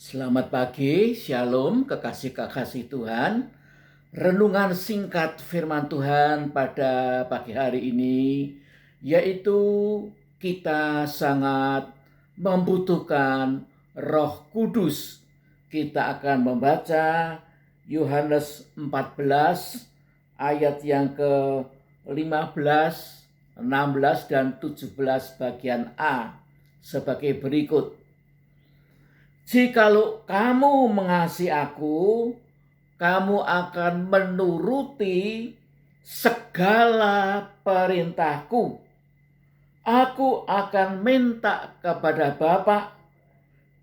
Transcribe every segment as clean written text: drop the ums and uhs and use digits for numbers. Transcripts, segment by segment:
Selamat pagi, Shalom, kekasih-kekasih Tuhan. Renungan singkat firman Tuhan pada pagi hari ini, yaitu kita sangat membutuhkan Roh Kudus. Kita akan membaca Yohanes 14 ayat yang ke-15, 16, dan 17 bagian A sebagai berikut. Jikalau kamu mengasihi aku, kamu akan menuruti segala perintahku. Aku akan minta kepada Bapa,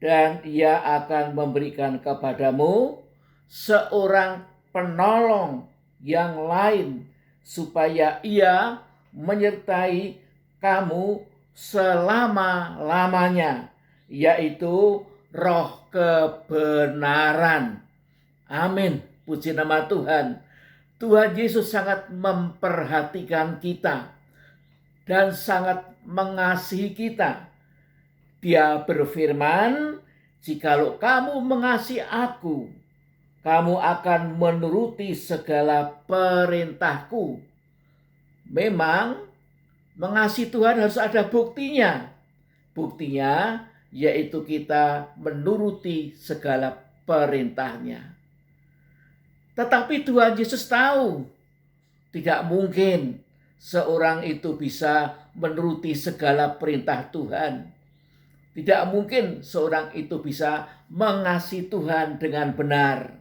dan Ia akan memberikan kepadamu seorang penolong yang lain, supaya Ia menyertai kamu selama-lamanya, yaitu Roh kebenaran. Amin. Puji nama Tuhan. Tuhan Yesus sangat memperhatikan kita dan sangat mengasihi kita. Dia berfirman, "Jikalau kamu mengasihi aku, kamu akan menuruti segala perintahku." Memang mengasihi Tuhan harus ada buktinya. Buktinya yaitu kita menuruti segala perintahnya. Tetapi Tuhan Yesus tahu tidak mungkin seorang itu bisa menuruti segala perintah Tuhan. Tidak mungkin seorang itu bisa mengasihi Tuhan dengan benar.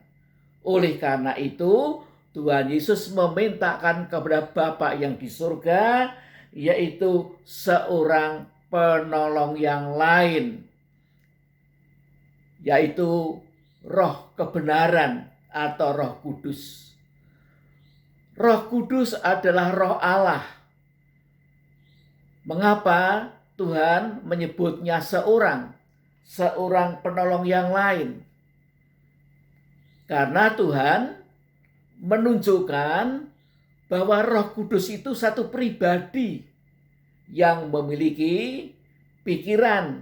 Oleh karena itu, Tuhan Yesus memintakan kepada Bapa yang di surga, yaitu seorang penolong yang lain, yaitu Roh kebenaran atau Roh Kudus. Roh Kudus adalah Roh Allah. Mengapa Tuhan menyebutnya seorang penolong yang lain? Karena Tuhan menunjukkan bahwa Roh Kudus itu satu pribadi yang memiliki pikiran,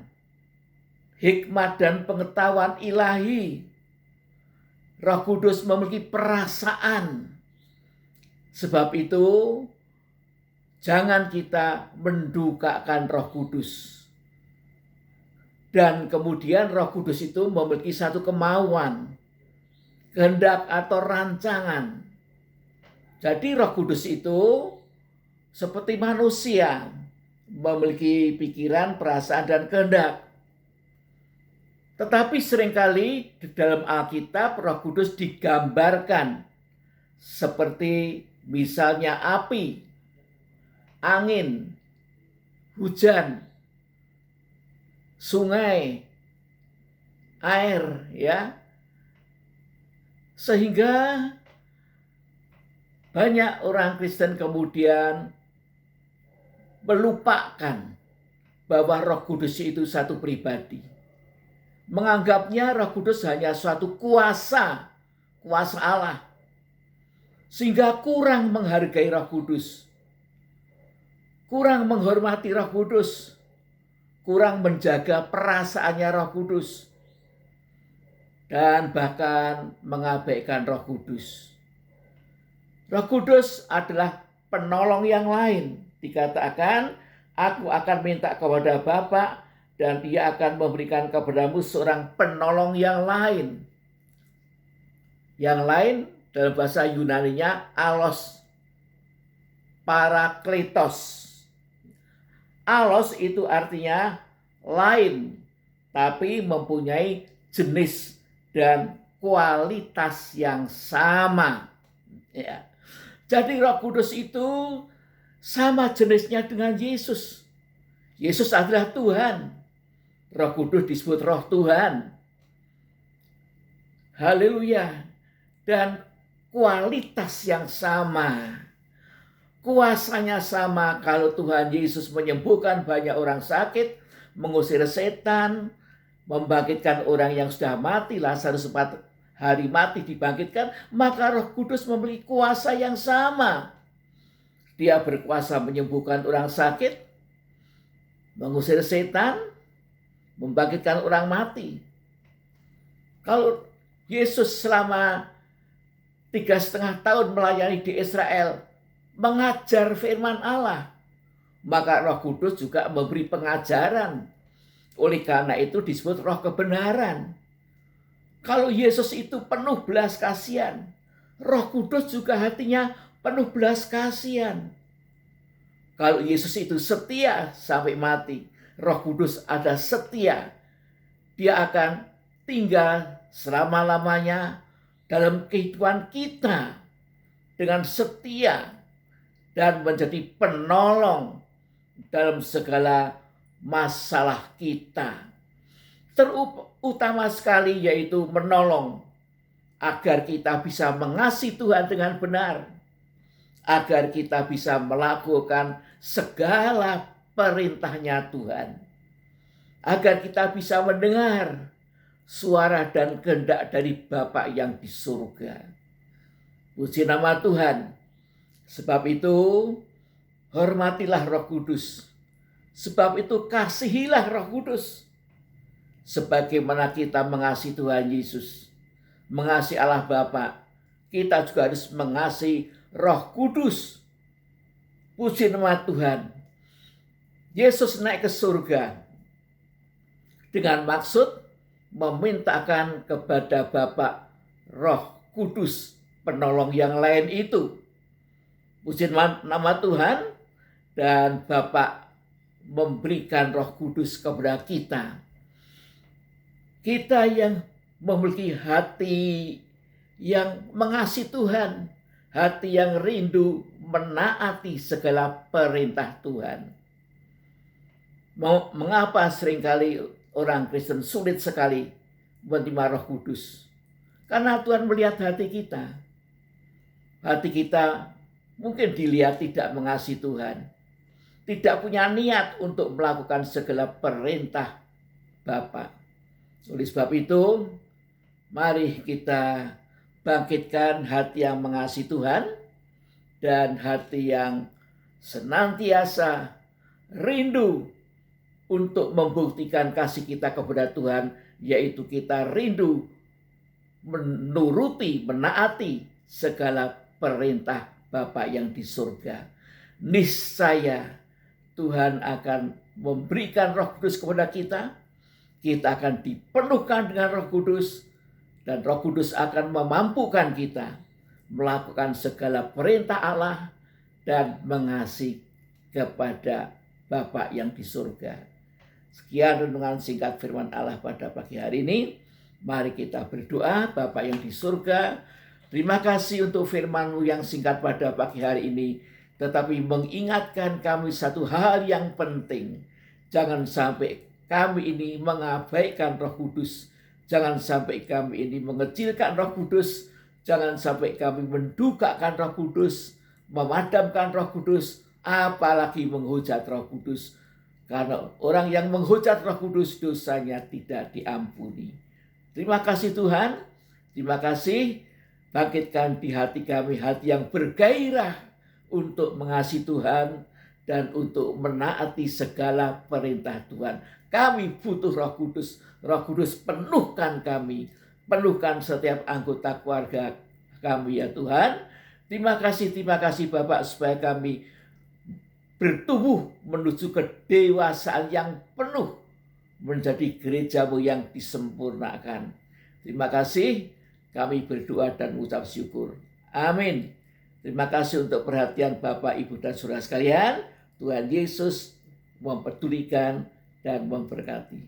hikmat, dan pengetahuan ilahi. Roh Kudus memiliki perasaan. Sebab itu, jangan kita mendukakan Roh Kudus. Dan kemudian Roh Kudus itu memiliki satu kemauan, kehendak atau rancangan. Jadi Roh Kudus itu seperti manusia, memiliki pikiran, perasaan, dan kehendak. Tetapi seringkali di dalam Alkitab Roh Kudus digambarkan seperti misalnya api, angin, hujan, sungai, air, ya. Sehingga banyak orang Kristen kemudian melupakan bahwa Roh Kudus itu satu pribadi. Menganggapnya Roh Kudus hanya suatu kuasa Allah. Sehingga kurang menghargai Roh Kudus. Kurang menghormati Roh Kudus. Kurang menjaga perasaannya Roh Kudus. Dan bahkan mengabaikan Roh Kudus. Roh Kudus adalah penolong yang lain. Dikatakan, aku akan minta kepada Bapa, dan Dia akan memberikan kepadamu seorang penolong yang lain. Yang lain dalam bahasa Yunaninya alos, parakletos. Alos itu artinya lain, tapi mempunyai jenis dan kualitas yang sama. Ya. Jadi Roh Kudus itu sama jenisnya dengan Yesus. Yesus adalah Tuhan. Roh Kudus disebut Roh Tuhan. Haleluya. Dan kualitas yang sama. Kuasanya sama. Kalau Tuhan Yesus menyembuhkan banyak orang sakit, mengusir setan, membangkitkan orang yang sudah mati, Lazarus 4 hari mati dibangkitkan, maka Roh Kudus memiliki kuasa yang sama. Dia berkuasa menyembuhkan orang sakit, mengusir setan, membangkitkan orang mati. Kalau Yesus selama 3,5 tahun melayani di Israel, mengajar firman Allah, maka Roh Kudus juga memberi pengajaran. Oleh karena itu disebut roh kebenaran. Kalau Yesus itu penuh belas kasihan, Roh Kudus juga hatinya penuh belas kasihan. Kalau Yesus itu setia sampai mati, Roh Kudus ada setia. Dia akan tinggal selama-lamanya dalam kehidupan kita dengan setia dan menjadi penolong dalam segala masalah kita. Terutama sekali yaitu menolong agar kita bisa mengasihi Tuhan dengan benar, agar kita bisa melakukan segala perintahnya Tuhan, agar kita bisa mendengar suara dan kehendak dari Bapa yang di surga. Puji nama Tuhan. Sebab itu hormatilah Roh Kudus. Sebab itu kasihilah Roh Kudus. Sebagaimana kita mengasihi Tuhan Yesus, mengasihi Allah Bapa, kita juga harus mengasihi Roh Kudus. Puji nama Tuhan. Yesus naik ke surga dengan maksud memintakan kepada Bapa Roh Kudus, penolong yang lain itu. Puji nama Tuhan. Dan Bapa memberikan Roh Kudus kepada kita. Kita yang memiliki hati yang mengasihi Tuhan, hati yang rindu menaati segala perintah Tuhan. Mengapa seringkali orang Kristen sulit sekali menerima Roh Kudus? Karena Tuhan melihat hati kita. Hati kita mungkin dilihat tidak mengasihi Tuhan, tidak punya niat untuk melakukan segala perintah Bapa. Oleh sebab itu, mari kita bangkitkan hati yang mengasihi Tuhan dan hati yang senantiasa rindu untuk membuktikan kasih kita kepada Tuhan, yaitu kita rindu menuruti, menaati segala perintah Bapa yang di surga. Niscaya Tuhan akan memberikan Roh Kudus kepada kita. Kita akan dipenuhkan dengan Roh Kudus, dan Roh Kudus akan memampukan kita melakukan segala perintah Allah dan mengasihi kepada Bapa yang di surga. Sekian renungan singkat firman Allah pada pagi hari ini. Mari kita berdoa. Bapa yang di surga, terima kasih untuk firman-Mu yang singkat pada pagi hari ini, tetapi mengingatkan kami satu hal yang penting. Jangan sampai kami ini mengabaikan Roh Kudus. Jangan sampai kami ini mengecilkan Roh Kudus. Jangan sampai kami mendukakan Roh Kudus, memadamkan Roh Kudus, apalagi menghujat Roh Kudus. Karena orang yang menghujat Roh Kudus dosanya tidak diampuni. Terima kasih Tuhan. Terima kasih. Bangkitkan di hati kami hati yang bergairah untuk mengasihi Tuhan dan untuk menaati segala perintah Tuhan. Kami butuh Roh Kudus. Roh Kudus penuhkan kami. Penuhkan setiap anggota keluarga kami ya Tuhan. Terima kasih Bapak, supaya kami bertumbuh menuju kedewasaan yang penuh, menjadi gereja-Mu yang disempurnakan. Terima kasih. Kami berdoa dan mengucap syukur. Amin. Terima kasih untuk perhatian Bapak, Ibu, dan saudara sekalian. Tuhan Yesus mempedulikan dan memberkati.